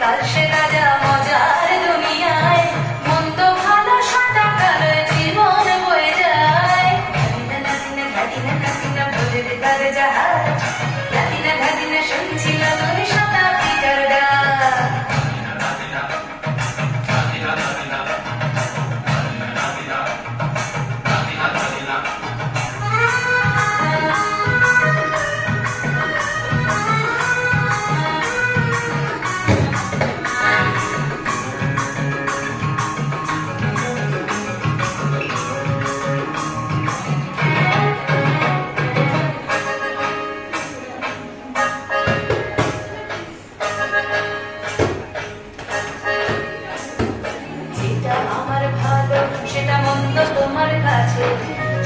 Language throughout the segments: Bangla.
কাল সে রাজা মজার দুনিয়ায়, মন্দ ভালো সাদা কালো জীবন বয়ে যায়। ঘাটিনা ঘাটিনা ঘাটিনা ভোরের তার জাহাজ, ঘাটিনা ঘাটিনা শুনছিল তোর শতাব্দীকার ডাক। সেটা মন্দ তোমার কাছে,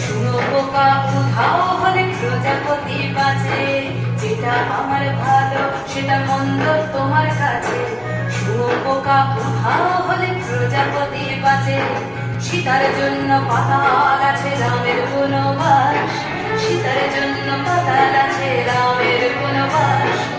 শুনো বোকা উধাও হলে প্রজাপতি বাঁচে। যেটা আমার ভালো সেটা মন্দ তোমার কাছে, শুনো বোকা উধাও হলে প্রজাপতি বাঁচে। সীতার জন্য পাতাল আছে রামের বনবাস, সীতার জন্য পাতাল আছে রামের বনবাস।